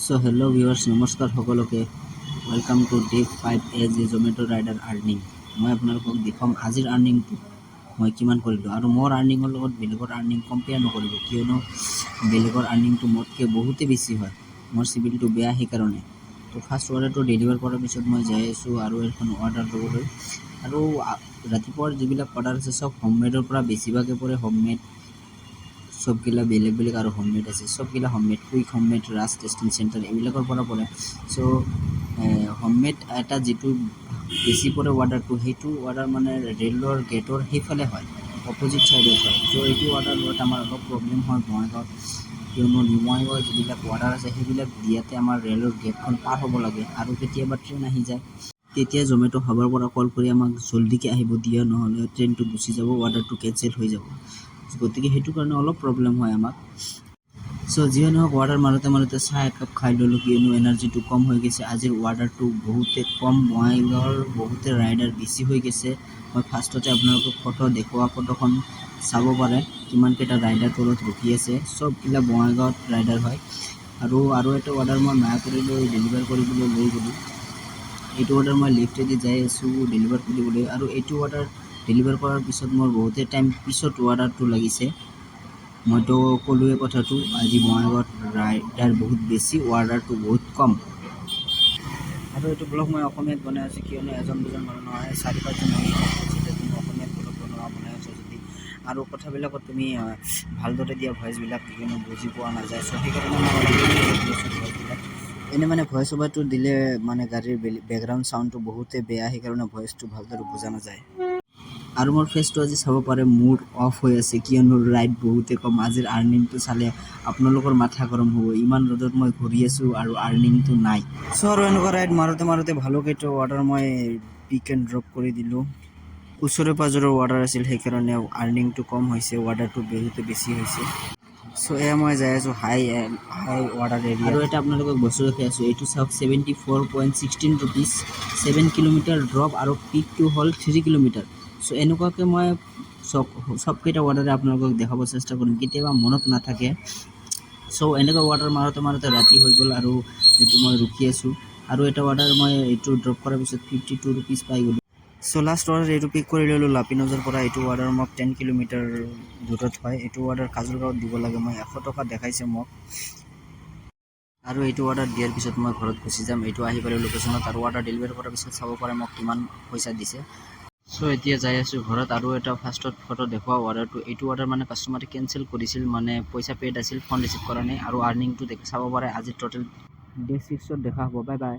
So hello' viewers নমস্কাৰ সকলোকে welcome to day 5 as a Zomato' rider earning. মই আপোনালোকক দেখুৱাম আজিৰ আৰ্নিংটো মই কিমান কৰিলোঁ, আৰু মোৰ আৰ্নিঙৰ লগত বেলেগৰ আৰ্নিং কম্পেয়াৰ নকৰিব, কিয়নো বেলেগৰ আৰ্নিংটো মোতকৈ বহুতেই বেছি হয়। মোৰ চিভিলটো বেয়া সেইকাৰণে। তো ফাৰ্ষ্ট অৰ্ডাৰটো ডেলিভাৰ কৰাৰ পিছত মই যাই আছোঁ আৰু এখন অৰ্ডাৰ ল'বলৈ। আৰু ৰাতিপুৱাৰ যিবিলাক অৰ্ডাৰ আছে চব হোমমেডৰ পৰা বেছিভাগে পৰে হোমমেড, সবগিলা বেলেগ বেলেগ আৰু হোমমেড আছে, সবগিলা হোমমেড, কুইক হোমমেড, ৰাজ টেষ্টিং চেণ্টাৰ এইবিলাকৰ পৰা পৰে। চ' হোমমেড এটা যিটো বেছি পৰে অৰ্ডাৰটো, সেইটো অৰ্ডাৰ মানে ৰেলৰ গেটৰ সেইফালে হয়, অপজিট ছাইডত হয়। চ' এইটো অৰ্ডাৰ লোৱাত আমাৰ অলপ প্ৰব্লেম হয় বঙাইগাঁৱত, কিয়নো বঙাইগাঁৱৰ যিবিলাক অৰ্ডাৰ আছে সেইবিলাক দিয়াতে আমাৰ ৰেলৰ গেটখন পাৰ হ'ব লাগে, আৰু কেতিয়াবা ট্ৰেইন আহি যায়, তেতিয়া জমেট' হাবৰ পৰা কল কৰি আমাক জল্দিকৈ আহিব দিয়ে, নহ'লে ট্ৰেইনটো গুচি যাব, অৰ্ডাৰটো কেঞ্চেল হৈ যাব। গতিকে সেইটো কাৰণে অলপ প্ৰব্লেম হয় আমাক। চ' যিয়ে নহওক অৰ্ডাৰ মাৰোঁতে চাহ একাপ খাই ল'লোঁ, কিয়নো এনাৰ্জিটো কম হৈ গৈছে। আজিৰ অৰ্ডাৰটো বহুতে কম, বঙাইগাঁৱৰ বহুতে ৰাইডাৰ বেছি হৈ গৈছে। মই ফাৰ্ষ্টতে আপোনালোকক ফটোখন চাব পাৰে, কিমানকেইটা ৰাইডাৰ তলত ৰখি আছে, চববিলাক বঙাইগাঁৱত ৰাইডাৰ হয়। আৰু এটা অৰ্ডাৰ মই মায়াকুৰীলৈ ডেলিভাৰ কৰিবলৈ লৈ গ'লোঁ। এইটো অৰ্ডাৰ মই লিফ্টেদি যাই আছোঁ ডেলিভাৰ কৰিবলৈ, আৰু এইটো অৰ্ডাৰ ডেলিভাৰ কৰাৰ পিছত মোৰ বহুতে টাইম পিছত অৰ্ডাৰটো লাগিছে। মইতো ক'লোৱে কথাটো, আজি বঙাইগাঁৱত ৰাইডাৰ বহুত বেছি, অৰ্ডাৰটো বহুত কম। আৰু এইটো ব্লগ মই অসমীয়াত বনাই আছোঁ, কিয়নো এজন দুজন মানুহ নহয়, 4-5জন মানুহ যেতিয়া তুমি অসমীয়াত ব্লগ বনাই আছোঁ যদি, আৰু কথাবিলাকত তুমি ভালদৰে দিয়া ভইচবিলাক কিয়নো বুজি পোৱা নাযায়। চ' সেইকাৰণে মই ভইচবিলাক এনেই মানে ভইচ অভাৰটো দিলে মানে গাড়ীৰ বেকগ্ৰাউণ্ড চাউণ্ডটো বহুতে বেয়া, সেইকাৰণে ভইচটো ভালদৰে বুজা নাযায়। আৰু মোৰ ফেচটো আজি চাব পাৰে মুড অফ হৈ আছে, কিয়নো ৰাইড বহুতে কম। আজিৰ আৰ্নিংটো চালে আপোনালোকৰ মাথা গৰম হ'ব, ইমান ৰ'দত মই ঘূৰি আছোঁ আৰু আৰ্নিংটো নাই। চ' আৰু এনেকুৱা ৰাইড মাৰোঁতে ভালকেইটা অৰ্ডাৰ মই পিক এণ্ড ড্ৰপ কৰি দিলোঁ। ওচৰে পাঁজৰৰ অৰ্ডাৰ আছিল, সেইকাৰণে আৰ্নিংটো কম হৈছে, অৰ্ডাৰটো বহুতে বেছি হৈছে। চ' এয়া মই যাই আছোঁ হাই অৰ্ডাৰ এৰিয়া। আৰু এটা আপোনালোকক বস্তু দেখি আছোঁ, এইটো চাওক 74.16 ৰুপিজ, 7 কিলোমিটাৰ ড্ৰপ, আৰু পিকটো হ'ল 3 কিলোমিটাৰ। চ' এনেকুৱাকৈ মই চবকেইটা অৰ্ডাৰে আপোনালোকক দেখাব চেষ্টা কৰিম, কেতিয়াবা মনত নাথাকে। চ' এনেকুৱা অৰ্ডাৰ মাৰোঁতে ৰাতি হৈ গ'ল, আৰু এইটো মই ৰখি আছোঁ। আৰু এটা অৰ্ডাৰ মই এইটো ড্ৰপ কৰাৰ পিছত 52 ৰুপিজ পাই গ'লোঁ। চ' লাষ্ট অৰ্ডাৰ এইটো পিক কৰি ল'লোঁ লাপিনজৰ পৰা। এইটো অৰ্ডাৰ মোক 10 কিলোমিটাৰ দূৰত হয়, এইটো অৰ্ডাৰ কাজলগাঁৱত দিব লাগে। মই 100 টকা দেখাইছে মোক, আৰু এইটো অৰ্ডাৰ দিয়াৰ পিছত মই ঘৰত গুচি যাম। এইটো আহি পালে লোকেশ্যনত, আৰু অৰ্ডাৰ ডেলিভাৰী কৰাৰ পিছত চাব পাৰে মোক কিমান পইচা দিছে। চ' এতিয়া যাই আছোঁ ঘৰত। আৰু এটা ফাৰ্ষ্টত ফটো দেখুওৱা অৰ্ডাৰটো, এইটো অৰ্ডাৰ মানে কাষ্টমাৰে কেঞ্চেল কৰিছিল, মানে পইচা পেইড আছিল, ফোন ৰিচিভ কৰা নাই, আৰু আৰ্নিংটো চাব পাৰে। আজি টোটেল ডে 6ত দেখা হ'ব। Bye bye.